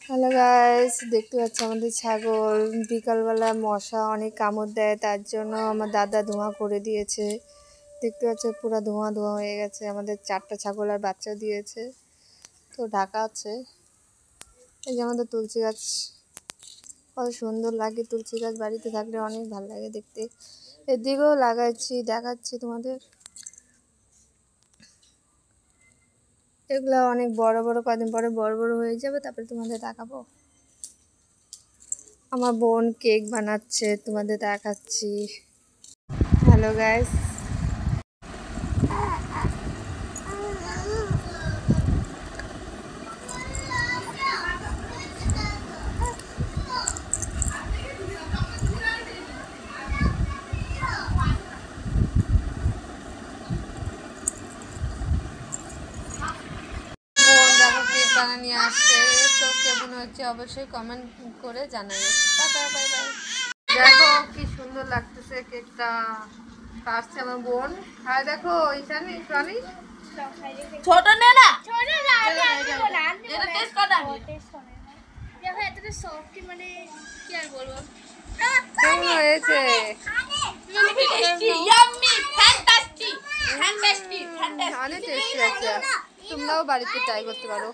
Hello guys, দেখতে পাচ্ছি আমাদের ছাগল বিকালবেলা মশা অনেক কামড় দেয়, তার জন্য আমার দাদা ধোঁয়া করে দিয়েছে। দেখতে পাচ্ছি পুরো ধোঁয়া ধোঁয়া হয়ে গেছে। আমাদের 4টা ছাগল আর বাচ্চা দিয়েছে, তো ঢাকা আছে। এই যে আমাদের তুলসী গাছ, কত সুন্দর লাগে। তুলসী গাছ বাড়িতে থাকলে অনেক ভালো লাগে দেখতে। এদিকেও লাগাচ্ছি, দেখাচ্ছি তোমাদের। এগুলো অনেক বড় বড়, কদিন পরে বড় বড় হয়ে যাবে, তারপরে তোমাদের দেখাবো। আমার বোন কেক বানাচ্ছে, তোমাদের দেখাচ্ছি। হ্যালো গাইস, নিয়ে আসছে, তো কেমন হচ্ছে অবশ্যই কমেন্ট করে জানাবে। Tata, bye bye. দেখো কি সুন্দর লাগতেছে কেকটা। আসছে আমার বোন, খায় দেখো। ঈশানি, শানি ছোট নে না, এটা টেস্ট কর না। দেখো এতটা সফট, মানে কি আর বলবো। কেমন হয়েছে? ইয়াম্মি, ফ্যান্টাস্টিক, ফ্যান্টাস্টিক, অনেক টেস্টি আছে। তোমরাও বাড়িতে ট্রাই করতে পারো।